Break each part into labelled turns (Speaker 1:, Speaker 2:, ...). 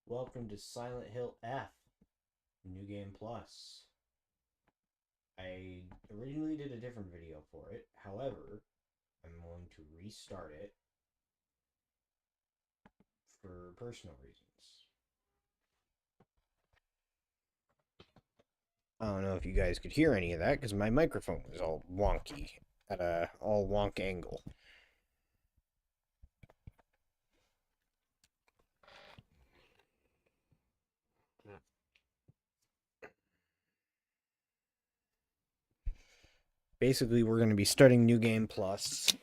Speaker 1: Welcome to Silent Hill F, New Game Plus. I originally did a different video for it. However, I'm going to restart it for personal reasons. I don't know if you guys could hear any of that because my microphone was all wonky at a all wonk angle. Basically, we're going to be starting New Game Plus.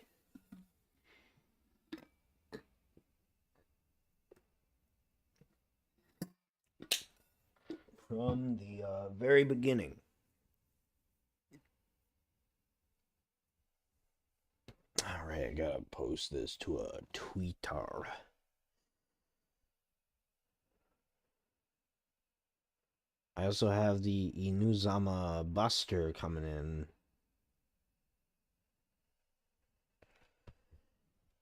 Speaker 1: From the very beginning. Alright, I gotta post this to a Twitter. I also have the Inuzama Buster coming in.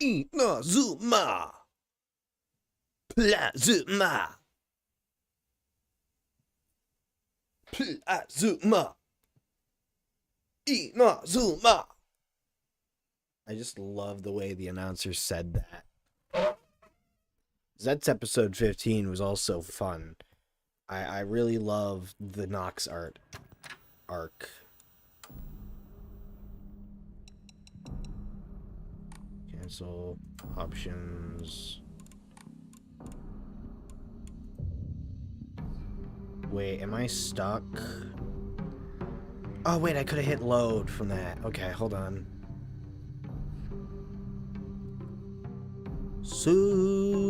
Speaker 1: Inazuma! Plazuma! Plazuma! Inazuma! I just love the way the announcer said that. Zed's episode 15 was also fun. I really love the Nox arc. Cancel options. Wait, am I stuck? Oh wait, I could have hit load from that. Okay, hold on. Subaba.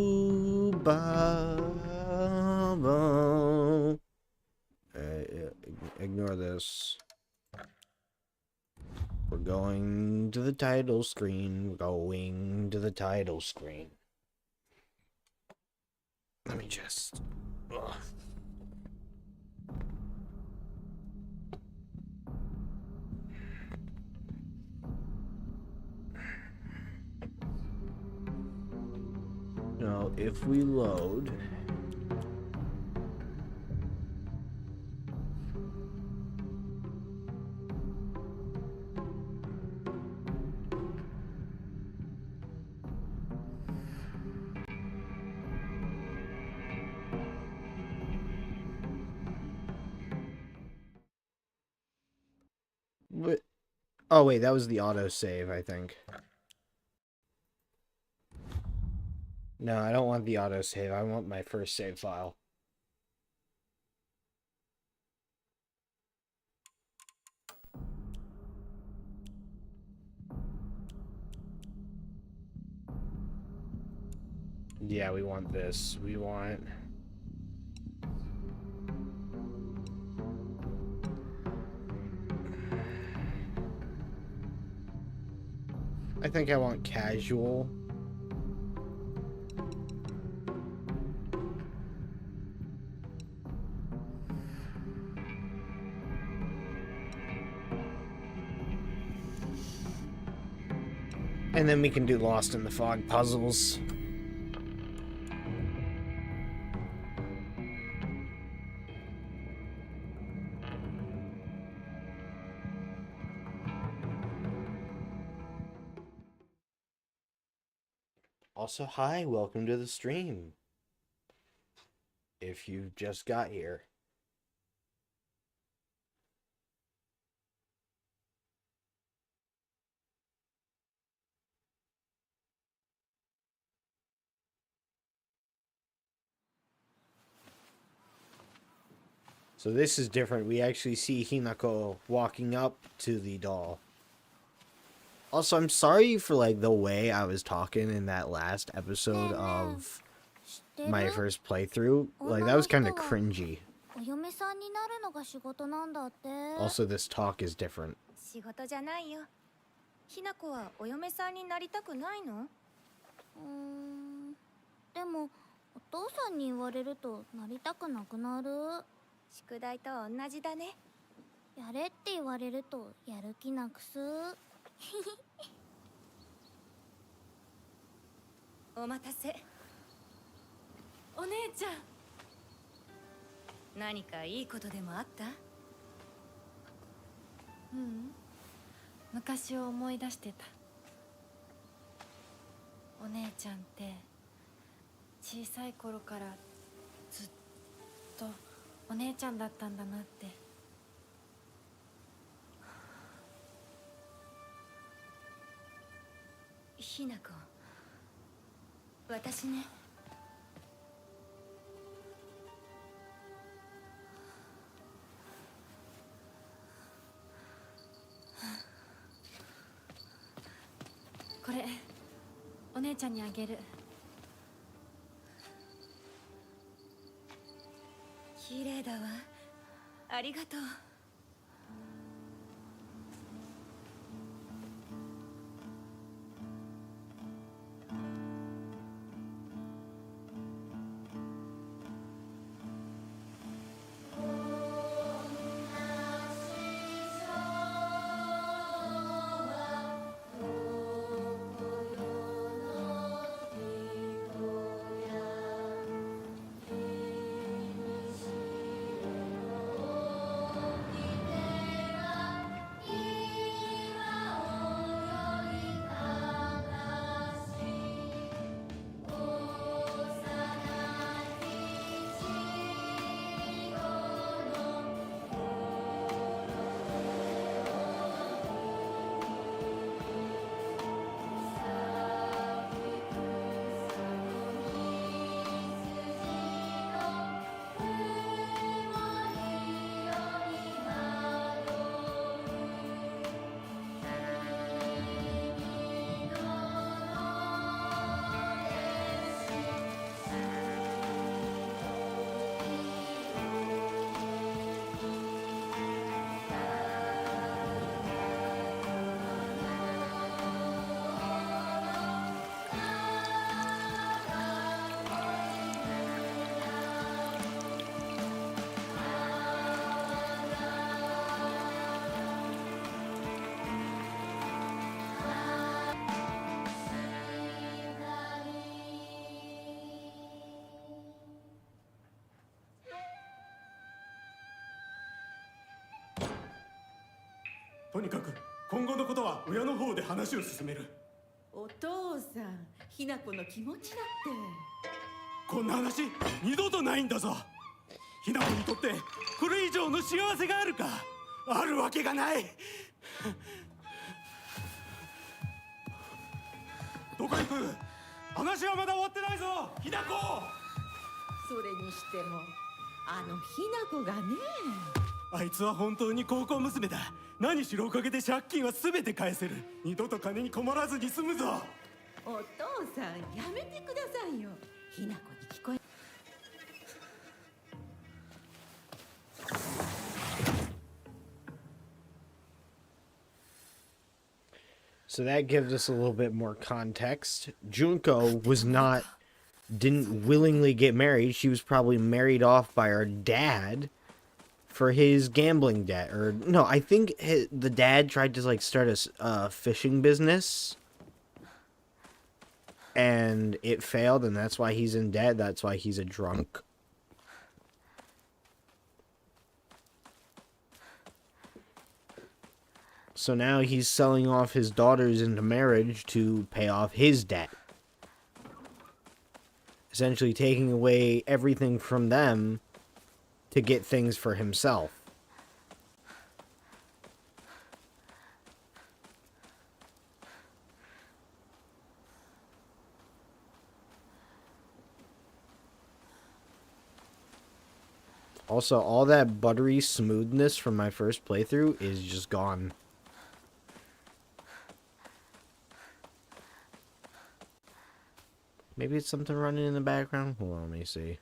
Speaker 1: Ignore this. We're going to the title screen. We're going to the title screen. Let me just... Ugh. Now, if we load... What? Oh, wait, that was the autosave, I think. No, I don't want the autosave. I want my first save file. Yeah, we want this. We want... I think I want casual. And then we can do Lost in the Fog puzzles. Also, hi, welcome to the stream. If you've just got here. So this is different. We actually see Hinako walking up to the doll. Also, I'm sorry for like the way I was talking in that last episode of my first playthrough. Like that was kind of cringy. Also, this talk is different.
Speaker 2: 仕事じゃないよ。ひなこはお嫁さんになりたくないの？でもお父さんに言われるとなりたくなくなる。宿題と同じだね。やれって言われるとやる気なくす。お待たせ。お姉ちゃん。
Speaker 3: 何かいいことでもあった？
Speaker 4: うん、昔を思い出してた。お姉ちゃんって小さい頃からずっとお姉ちゃんだったんだなって。
Speaker 3: ひなこ、私ね、
Speaker 4: これお姉ちゃんにあげる。
Speaker 3: 綺麗だわ。ありがとう。
Speaker 5: とにかく今後のことは親の方で話を進める。
Speaker 6: お父さん、ひな子の気持ちだって。
Speaker 5: こんな話二度とないんだぞ。ひな子にとってこれ以上の幸せがあるか？あるわけがない。どこ行く？話はまだ終わってないぞ、ひな子。
Speaker 6: それにしてもあのひな子がね。
Speaker 5: あいつは本当に高校娘だ。何しろおかげで借金は全て返せる。二度と金に困らずに済むぞ。
Speaker 6: お父さん、やめてくださいよ。ひな子に聞こえ。
Speaker 1: So that gives us a little bit more context. Junko didn't willingly get married. She was probably married off by her dad for his gambling debt. Or no, I think the dad tried to like start a fishing business and it failed, and that's why he's in debt. That's why he's a drunk. So now he's selling off his daughters into marriage to pay off his debt. Essentially taking away everything from them to get things for himself. Also, all that buttery smoothness from my first playthrough is just gone. Maybe it's something running in the background. Hold on, let me see.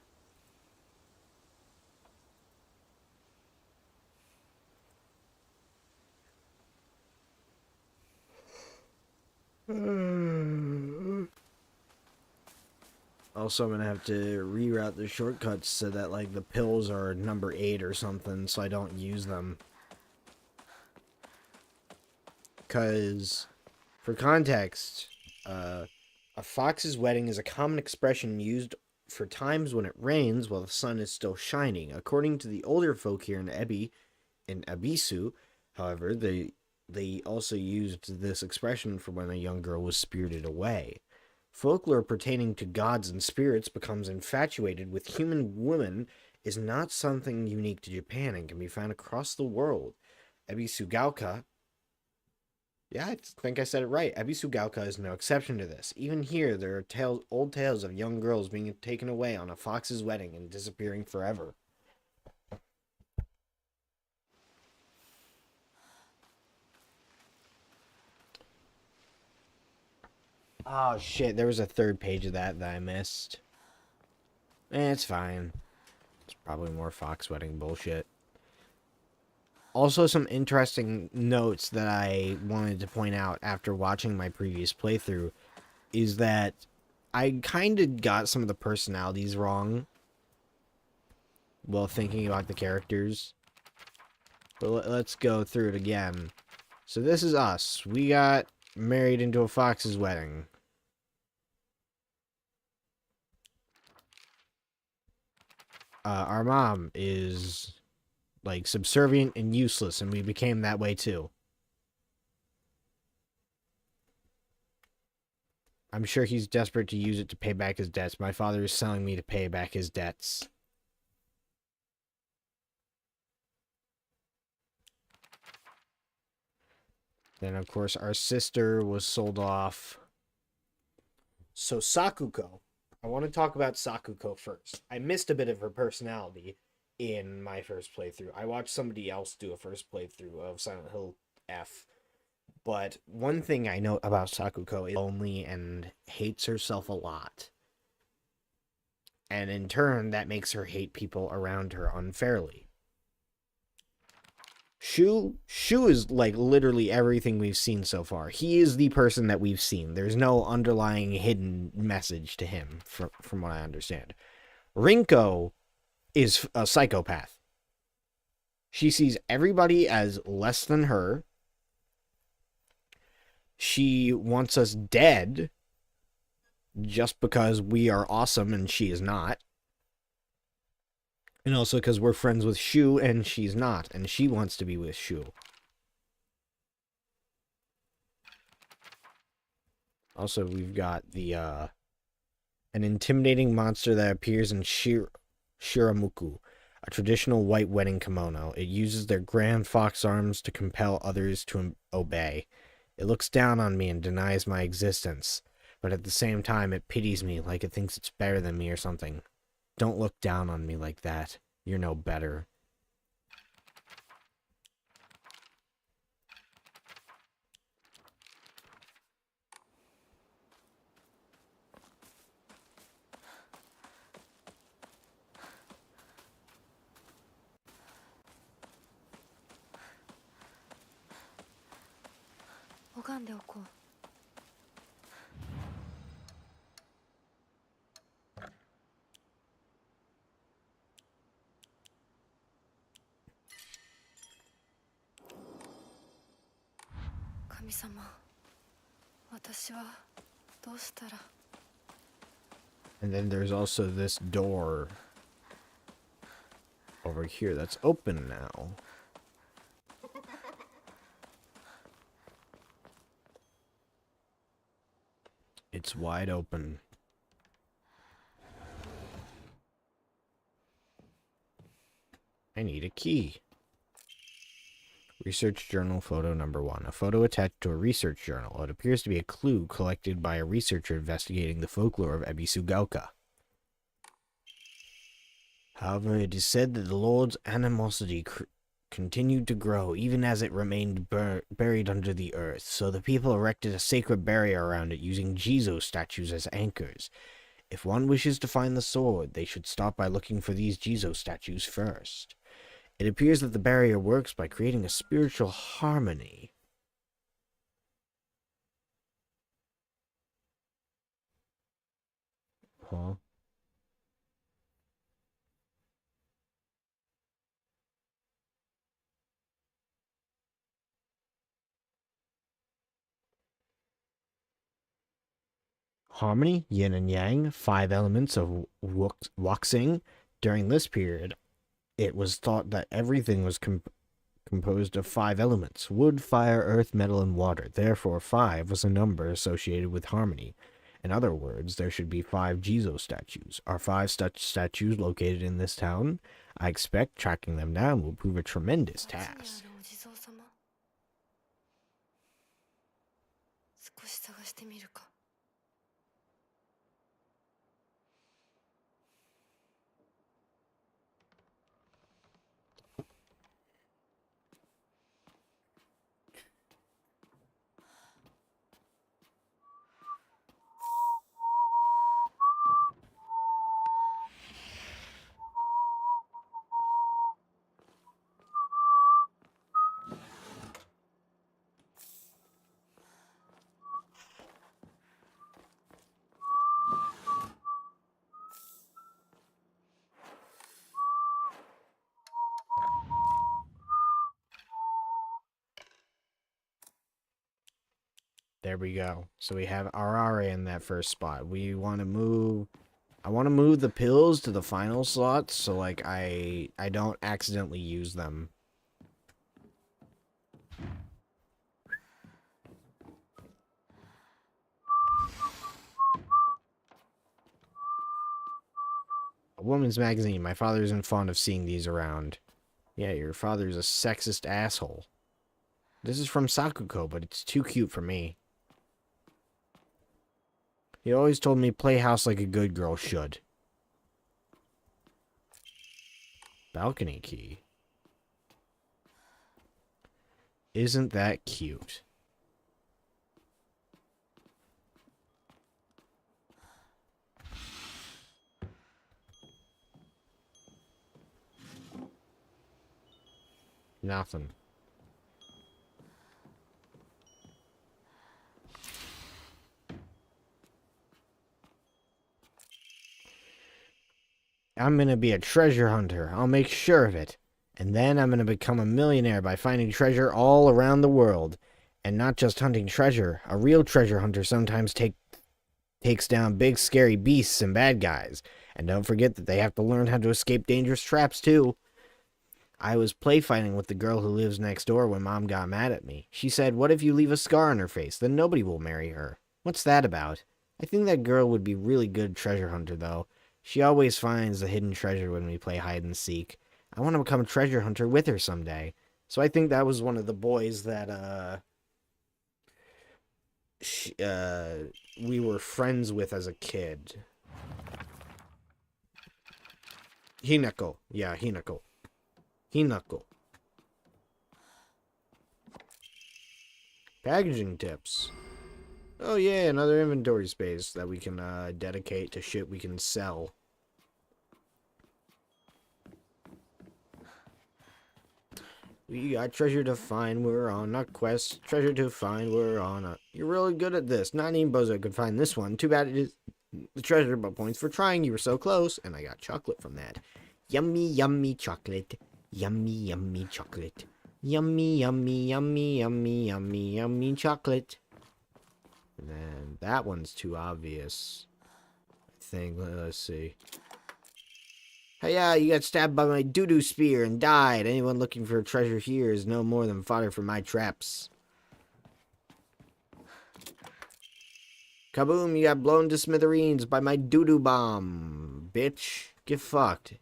Speaker 1: Also, I'm gonna have to reroute the shortcuts so that like the pills are number 8 or something, so I don't use them. Cause, for context, a fox's wedding is a common expression used for times when it rains while the sun is still shining. According to the older folk here in Ebisu, however, they also used this expression for when a young girl was spirited away. Folklore pertaining to gods and spirits becomes infatuated with human women is not something unique to Japan and can be found across the world. Ebisugaoka, yeah, I think I said it right. Ebisugaoka is no exception to this. Even here, there are old tales of young girls being taken away on a fox's wedding and disappearing forever. Oh shit, there was a third page of that I missed. It's fine. It's probably more fox wedding bullshit. Also, some interesting notes that I wanted to point out after watching my previous playthrough is that I kind of got some of the personalities wrong while thinking about the characters. But let's go through it again. So this is us. We got married into a fox's wedding. Our mom is like subservient and useless, and we became that way too. I'm sure he's desperate to use it to pay back his debts. My father is selling me to pay back his debts. Then, of course, our sister was sold off. So Sakuko. I want to talk about Sakuko first. I missed a bit of her personality in my first playthrough. I watched somebody else do a first playthrough of Silent Hill F. But one thing I know about Sakuko is lonely and hates herself a lot. And in turn, that makes her hate people around her unfairly. Shu is like literally everything we've seen so far. He is the person that we've seen. There's no underlying hidden message to him, from what I understand. Rinko is a psychopath. She sees everybody as less than her. She wants us dead just because we are awesome and she is not. And also because we're friends with Shu and she's not. And she wants to be with Shu. Also, we've got the, an intimidating monster that appears in Shiramuku, a traditional white wedding kimono. It uses their grand fox arms to compel others to obey. It looks down on me and denies my existence. But at the same time, it pities me like it thinks it's better than me or something. Don't look down on me like that. You're no better. And then there's also this door over here that's open now. It's wide open. I need a key. Research journal photo number 1. A photo attached to a research journal. It appears to be a clue collected by a researcher investigating the folklore of Ebisugaoka. However, it is said that the Lord's animosity continued to grow even as it remained buried under the earth, so the people erected a sacred barrier around it using Jizo statues as anchors. If one wishes to find the sword, they should start by looking for these Jizo statues first. It appears that the barrier works by creating a spiritual harmony. Huh? harmony, yin and yang, 5 elements of Wuxing. During this period, it was thought that everything was composed of 5 elements: wood, fire, earth, metal, and water. Therefore, 5 was a number associated with harmony. In other words, there should be 5 Jizo statues. Are 5 such statues located in this town? I expect tracking them down will prove a tremendous
Speaker 4: 街にあ
Speaker 1: task.
Speaker 4: るお地蔵様、少し探してみるか。
Speaker 1: There we go. So we have Arare in that first spot. We want to move... I want to move the pills to the final slots so, like, I don't accidentally use them. A woman's magazine. My father isn't fond of seeing these around. Yeah, your father's a sexist asshole. This is from Sakuko, but it's too cute for me. He always told me play house like a good girl should. Balcony key. Isn't that cute? Nothing. I'm gonna be a treasure hunter. I'll make sure of it. And then I'm gonna become a millionaire by finding treasure all around the world. And not just hunting treasure. A real treasure hunter sometimes takes down big scary beasts and bad guys. And don't forget that they have to learn how to escape dangerous traps too. I was play fighting with the girl who lives next door when Mom got mad at me. She said, "What if you leave a scar on her face? Then nobody will marry her." What's that about? I think that girl would be really good treasure hunter though. She always finds the hidden treasure when we play hide and seek. I want to become a treasure hunter with her someday. So I think that was one of the boys that we were friends with as a kid. Hinako. Yeah, Hinako. Hinako. Packaging tips. Oh yeah, another inventory space that we can dedicate to shit we can sell. We got treasure to find, we're on a quest. Treasure to find, we're on a... You're really good at this. Not even Bozo could find this one. Too bad it is the treasure, but points for trying. You were so close. And I got chocolate from that. Yummy, yummy chocolate. Yummy, yummy chocolate. Yummy, yummy, yummy, yummy, yummy, yummy chocolate. And then that one's too obvious. I think, let's see. Hey, yeah, you got stabbed by my doo-doo spear and died. Anyone looking for treasure here is no more than fodder for my traps. Kaboom, you got blown to smithereens by my doo-doo bomb. Bitch, get fucked.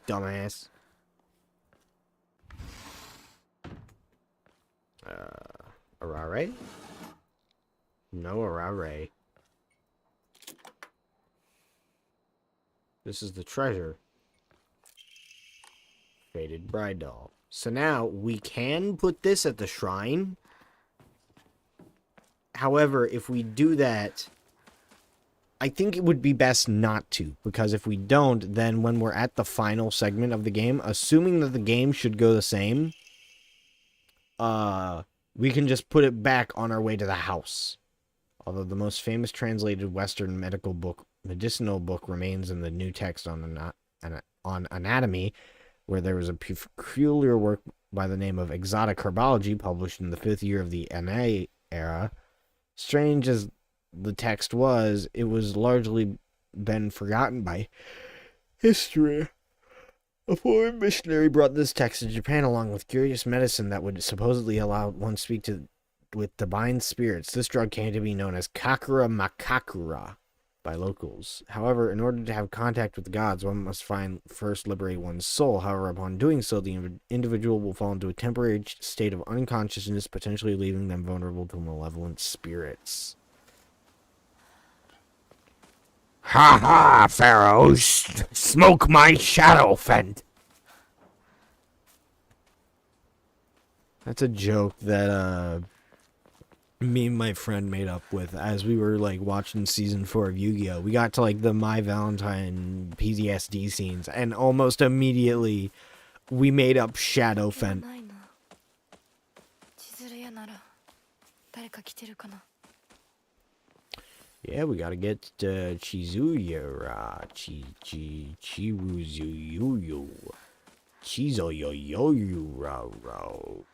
Speaker 1: Dumbass. Arare? No Arare. This is the treasure. Faded bride doll. So now, we can put this at the shrine. However, if we do that, I think it would be best not to. Because if we don't, then when we're at the final segment of the game, assuming that the game should go the same, we can just put it back on our way to the house. Although the most famous translated Western medicinal book remains in the new text on anatomy, where there was a peculiar work by the name of Exotic Herbology published in the 5th year of the NA era. Strange as the text was, it was largely been forgotten by history. A foreign missionary brought this text to Japan along with curious medicine that would supposedly allow one to speak with divine spirits. This drug came to be known as Kakura Makakura by locals. However, in order to have contact with the gods, one must first liberate one's soul. However, upon doing so, the individual will fall into a temporary state of unconsciousness, potentially leaving them vulnerable to malevolent spirits. Ha ha, pharaohs! Smoke my shadow, Fent! That's a joke that, me and my friend made up with as we were, like, watching season 4 of Yu-Gi-Oh! We got to, like, the My Valentine PTSD scenes, and almost immediately, we made up Shadow Fent.
Speaker 4: ないな。千鶴屋なら誰か来てるかな。
Speaker 1: Yeah, we gotta get Chizuyara, Chiwuzuyu, Chizoyoyoyu, Rao.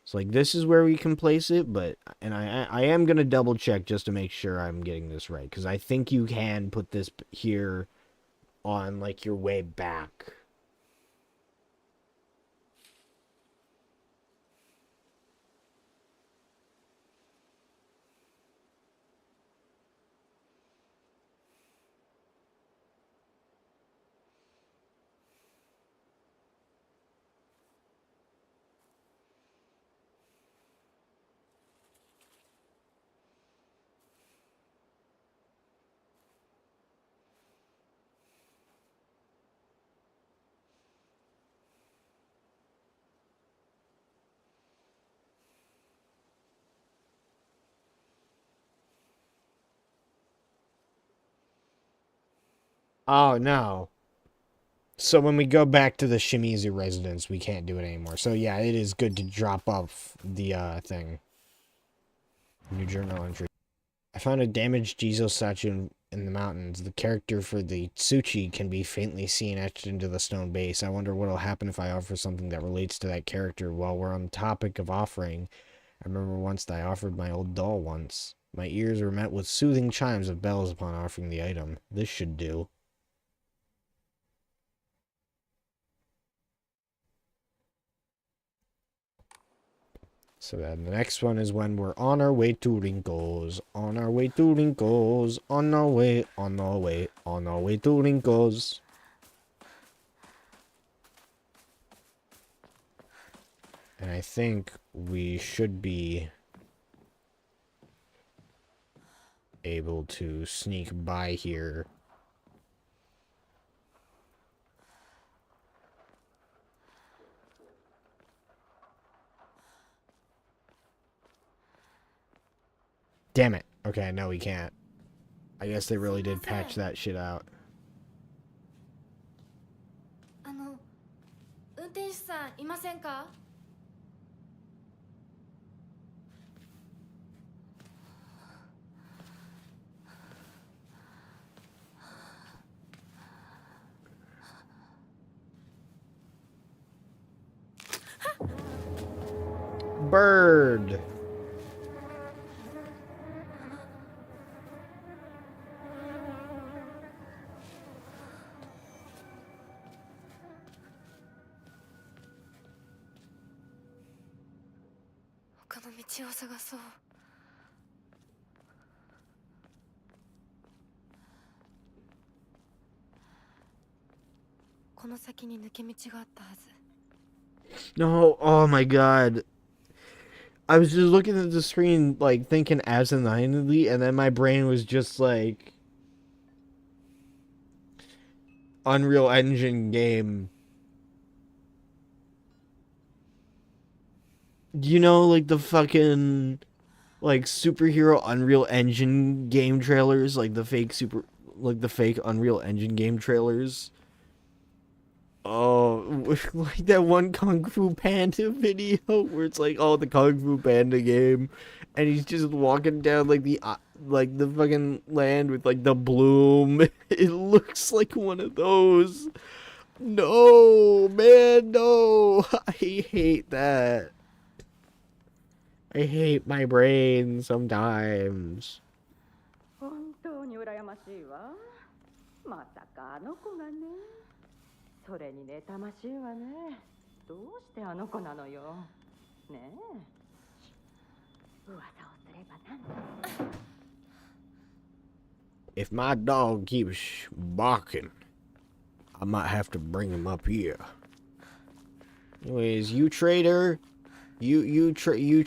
Speaker 1: So, like, this is where we can place it, but, and I am gonna double check just to make sure I'm getting this right, because I think you can put this here on, like, your way back. Oh, no. So when we go back to the Shimizu residence, we can't do it anymore. So yeah, it is good to drop off the thing. New journal entry. I found a damaged Jizo statue in the mountains. The character for the Tsuchi can be faintly seen etched into the stone base. I wonder what'll happen if I offer something that relates to that character. While we're on the topic of offering, I remember once that I offered my old doll once. My ears were met with soothing chimes of bells upon offering the item. This should do. So then the next one is when we're on our way to Rinkos. On our way to Rinkos. On our way, on our way, on our way to Rinkos. And I think we should be able to sneak by here. Damn it. Okay, no, we can't. I guess they really did patch that shit out.
Speaker 4: 運転手さんいませんか?
Speaker 1: Bird. No, oh my god. I was just looking at the screen, like, thinking absentmindedly, and then my brain was just like... Unreal Engine game. You know, like, the fucking... Like, superhero Unreal Engine game trailers? Like, the fake Unreal Engine game trailers? Oh, like that one Kung Fu Panda video where it's like, oh, the Kung Fu Panda game, and he's just walking down like the fucking land with like the bloom. It looks like one of those. No, man, no. I hate that. I hate my brain sometimes.
Speaker 6: 本当に羨ましいわ。まさかあの子がね。それに妬ましいわね。どうしてあの子なのよ。ねえ。噂をすればなんと。
Speaker 1: If my dog keeps barking, I might have to bring him up here. Anyways, you trader, you trader.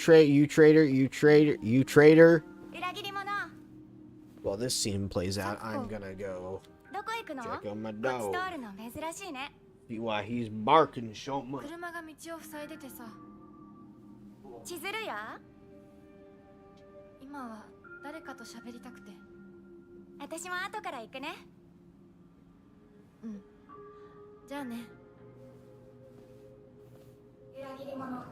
Speaker 2: 裏切り者。
Speaker 1: While this scene plays out, I'm gonna go
Speaker 2: どこ行くの？
Speaker 1: check on my
Speaker 2: こっち
Speaker 1: dog.
Speaker 2: 通るの珍しいね。
Speaker 1: See why he's barking so much.
Speaker 4: 車が道を塞いでてさ、
Speaker 2: 千鶴や？
Speaker 4: 今は誰かと喋りたくて。
Speaker 2: 私も後から行くね。
Speaker 4: うん。じゃあね。
Speaker 2: 裏切り者。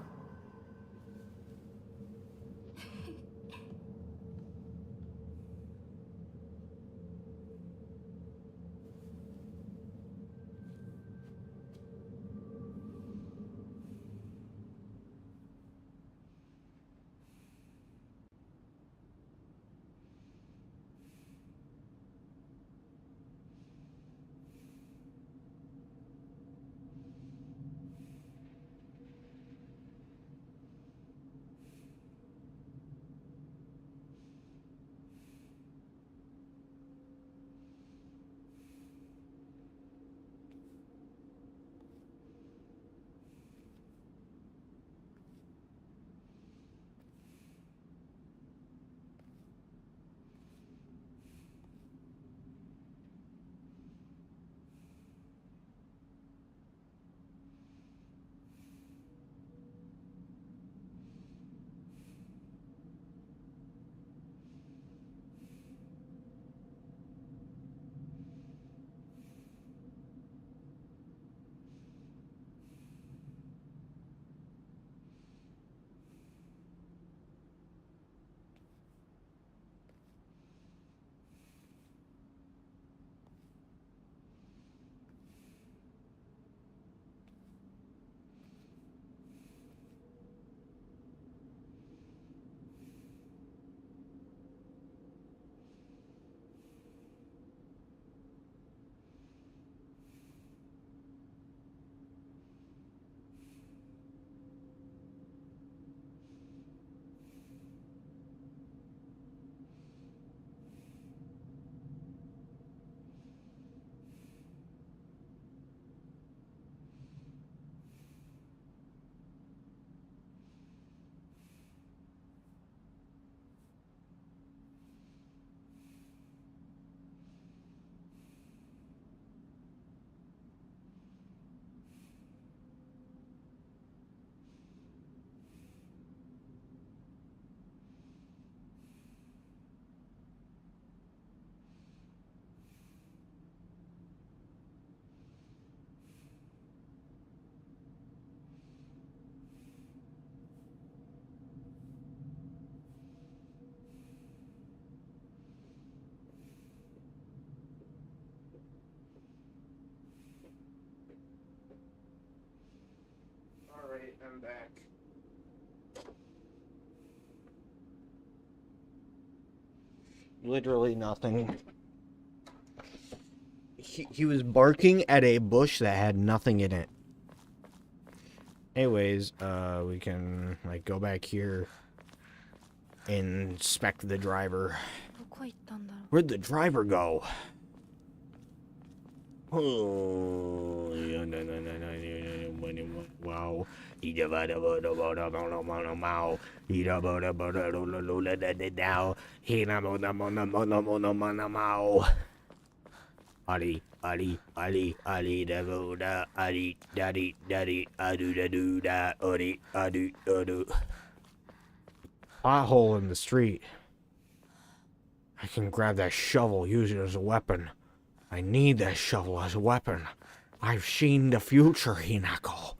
Speaker 1: Alright, I'm back. Literally nothing. He was barking at a bush that had nothing in it. Anyways, we can, like, go back here and inspect the driver.
Speaker 4: どこ行ったんだろ
Speaker 1: Where'd the driver go? Oh, yeah, wow. Ali, Ali, Ali, Ali, da bo da, Ali, daddy, daddy, adu da do da, odi, adu, adu. Pothole in the street. I can grab that shovel, use it as a weapon. I need that shovel as a weapon. I've seen the future, Hinako.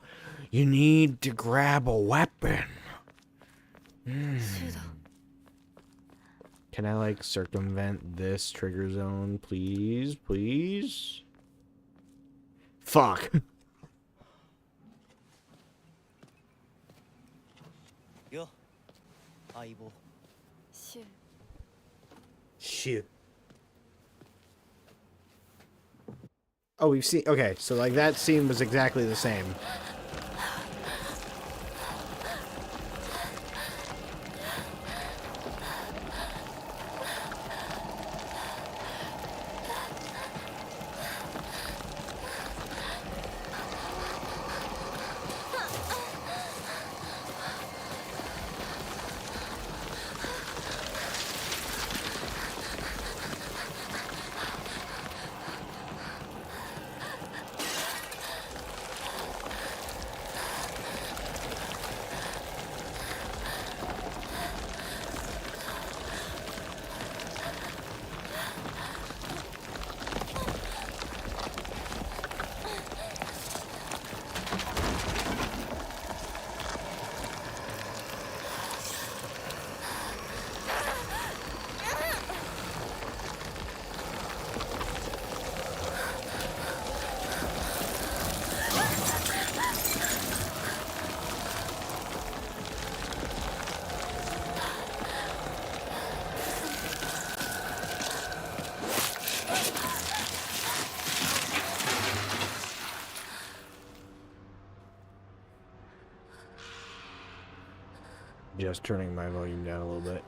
Speaker 1: You need to grab a weapon. Can I, like, circumvent this trigger zone, please? Please? Fuck.
Speaker 7: Yo, 相棒。
Speaker 4: シュウ
Speaker 1: Shoot. Oh, we've seen. Okay, so like that scene was exactly the same. Just turning my volume down a little bit.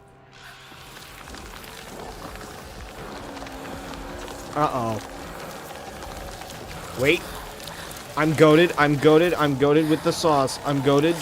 Speaker 1: Uh-oh. Wait. I'm goated. I'm goated. I'm goated with the sauce. I'm goated.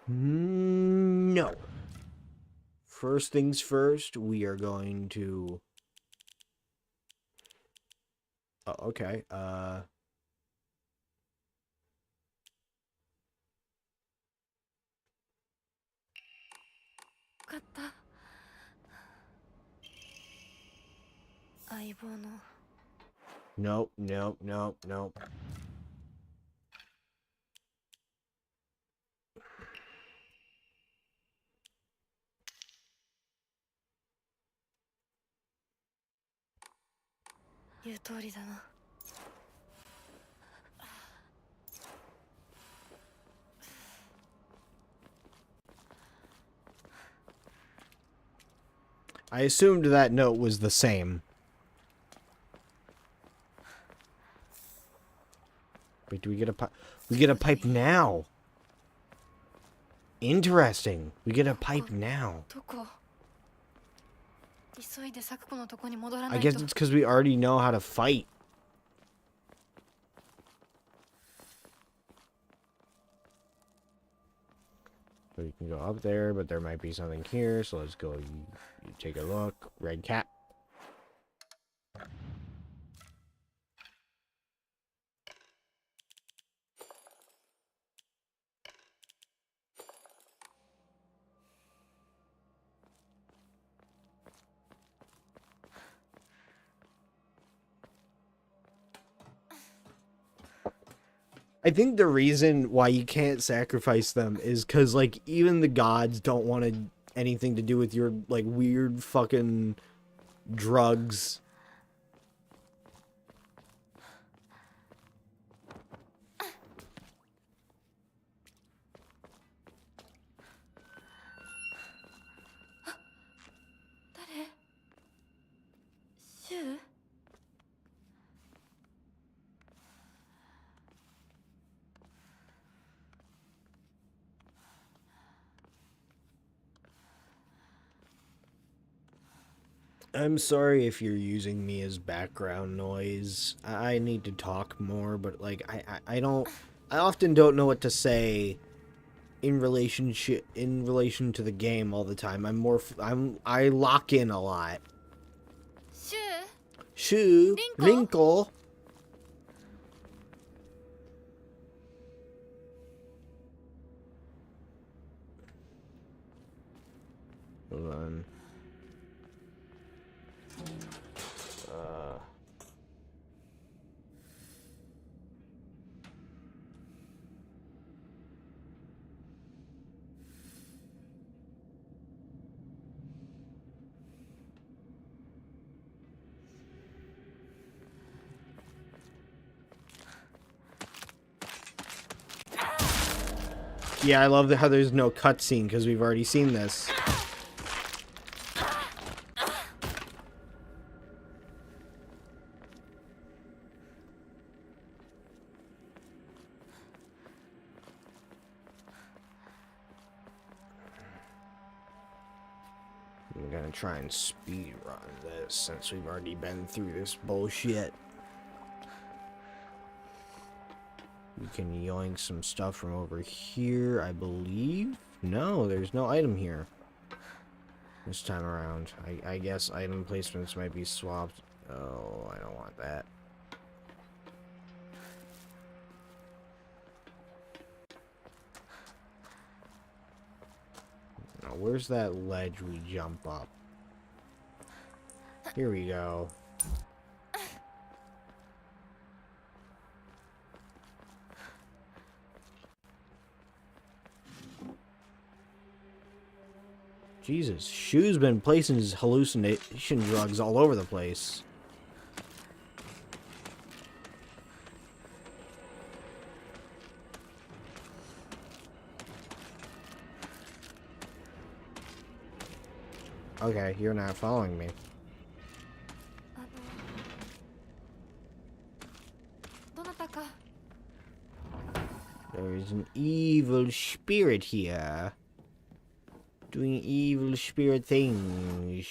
Speaker 1: No. First things first, we are going to... Oh, okay. Nope, nope, nope, nope. I assumed that note was the same. Wait, do we get a pipe? We get a pipe now. Interesting. We get a pipe now. I guess it's because we already know how to fight. So you can go up there, but there might be something here. So let's go. You take a look. Red cap. I think the reason why you can't sacrifice them is because, like, even the gods don't want anything to do with your, like, weird fucking drugs. I'm sorry if you're using me as background noise. I need to talk more, but like I don't I often don't know what to say in relation to the game all the time. I lock in a lot.
Speaker 2: シュ
Speaker 1: Shoe,
Speaker 2: Wrinkle?
Speaker 1: wrinkle. Hold on. Yeah, I love how there's no cutscene because we've already seen this. I'm gonna try and speed run this since we've already been through this bullshit. We can yoink some stuff from over here, I believe. No, there's no item here this time around. I guess item placements might be swapped. Oh, I don't want that. Now, where's that ledge we jump up? Here we go. Jesus, Shu's been placing his hallucination drugs all over the place. Okay, you're not following me.
Speaker 4: どなたか
Speaker 1: There's an evil spirit here. Doing evil spirit things.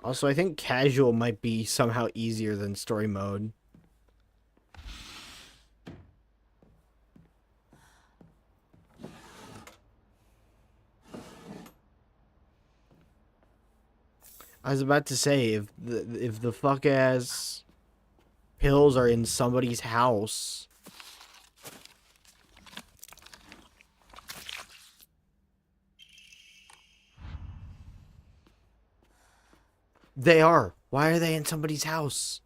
Speaker 1: Also, I think casual might be somehow easier than story mode. I was about to say, if the fuck ass pills are in somebody's house, they are. Why are they in somebody's house?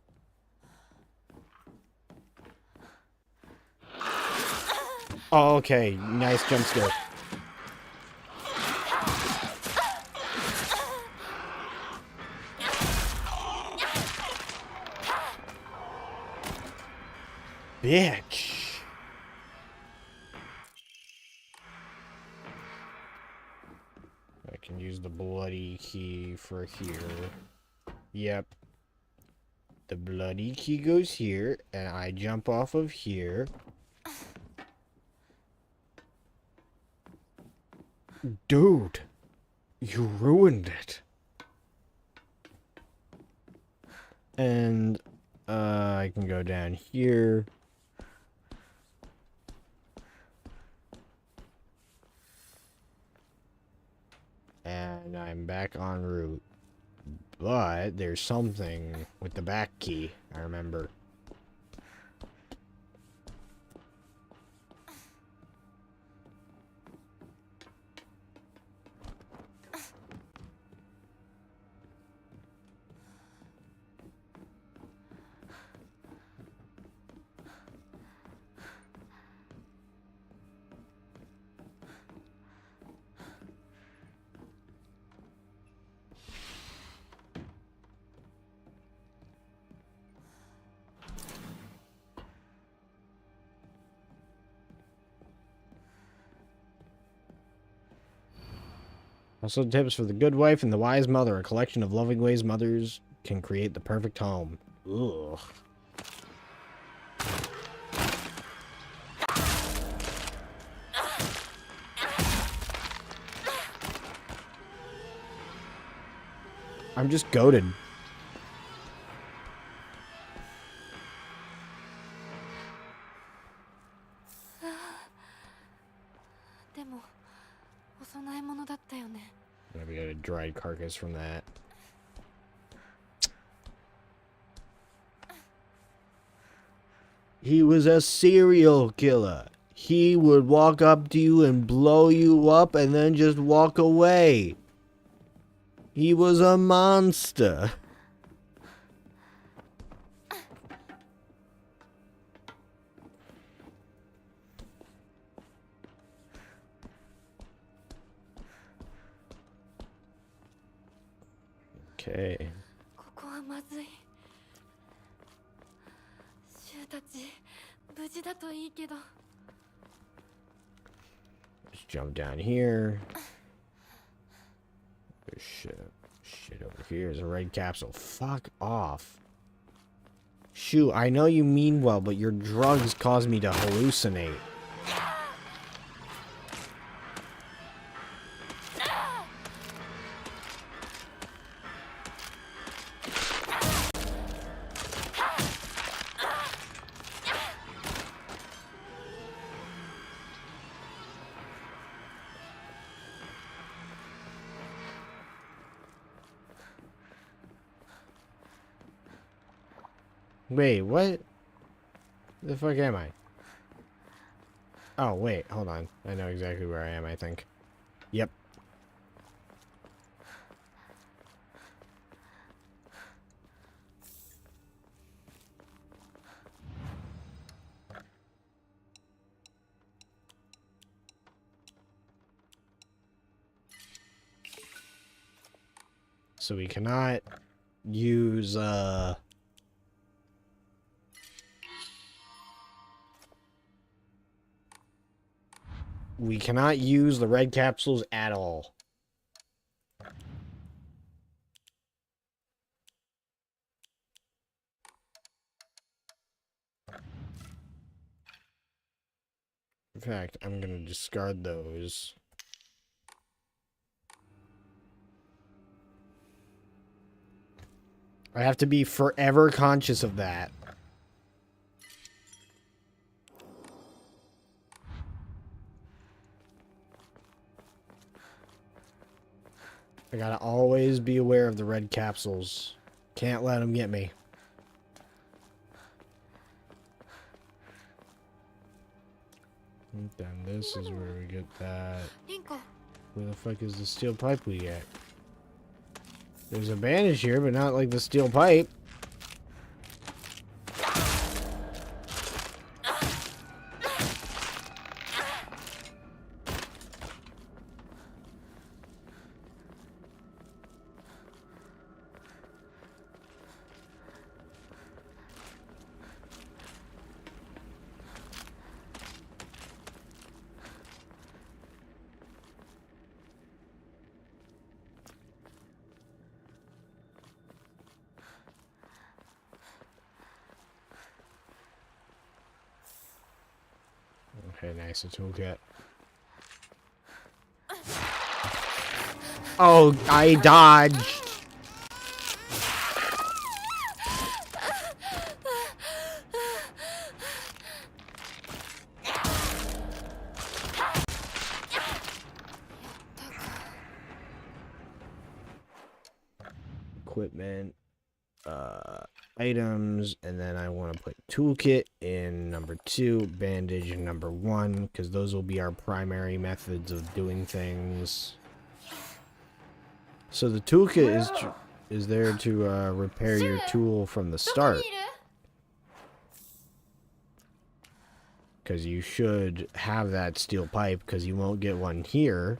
Speaker 1: Oh, okay. Nice jump scare. Bitch. I can use the bloody key for here. Yep. The bloody key goes here, and I jump off of here. Dude, you ruined it. And, I can go down here. And I'm back en route. But there's something with the back key, I remember. Also, tips for the good wife and the wise mother. A collection of loving ways mothers can create the perfect home. Ugh. I'm just goaded.
Speaker 4: でもお供え物だったよね。
Speaker 1: We got a dried carcass from that. He was a serial killer. He would walk up to you and blow you up and then just walk away. He was a monster. Okay.
Speaker 4: ここはまずい。シュウたち無事だといいけど。
Speaker 1: Let's jump down here. There's shit over here is a red capsule. Fuck off. Shoo, I know you mean well, but your drugs cause me to hallucinate. Wait, what? The fuck am I? Oh, wait, hold on. I know exactly where I am, I think. Yep. So we cannot use, we cannot use the red capsules at all. In fact, I'm gonna discard those. I have to be forever conscious of that. I gotta always be aware of the red capsules. Can't let them get me. And then this is where we get that.
Speaker 4: リンコ、
Speaker 1: Where the fuck is the steel pipe we get? There's a bandage here, but not like the steel pipe. Okay, nice, a toolkit. Oh, I dodged. Equipment, items, and then I want to put toolkit in number 2, bandage in number 1, because those will be our primary methods of doing things. So the toolkit is there to repair your tool from the start, because you should have that steel pipe, because you won't get one here.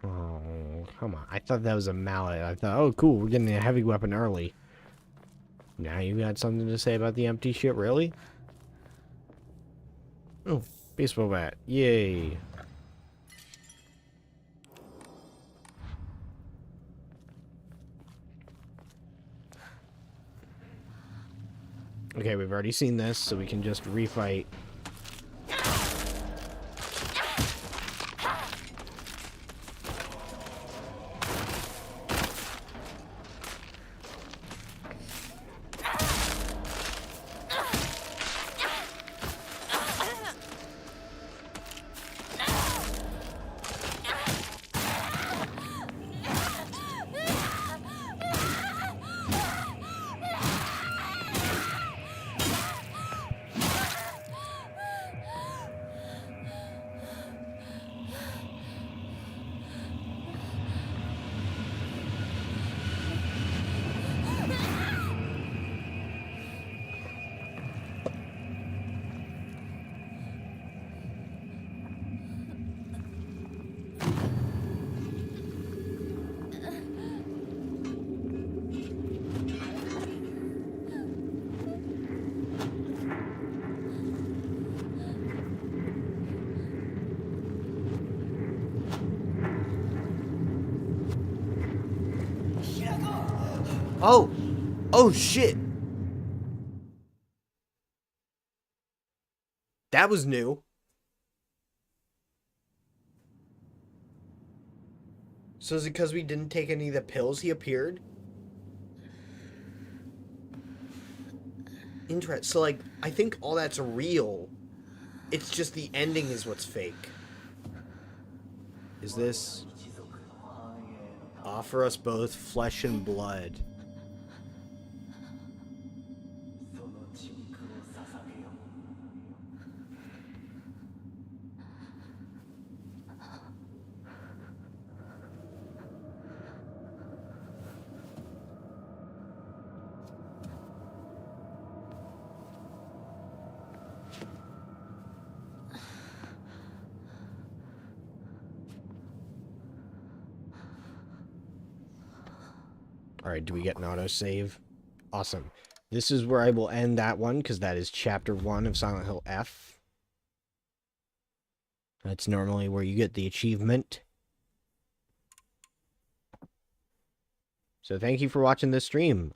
Speaker 1: Oh, come on. I thought that was a mallet. I thought, oh, cool, we're getting a heavy weapon early. Now you got something to say about the empty shit, really? Oh, baseball bat. Yay. Okay, we've already seen this, so we can just refight. Oh! Oh shit! That was new. So is it because we didn't take any of the pills he appeared? Interesting. So, like, I think all that's real. It's just the ending is what's fake. Is this... Offer us both flesh and blood. Alright, do we get an autosave? Awesome. This is where I will end that one, because that is Chapter 1 of Silent Hill F. That's normally where you get the achievement. So thank you for watching this stream.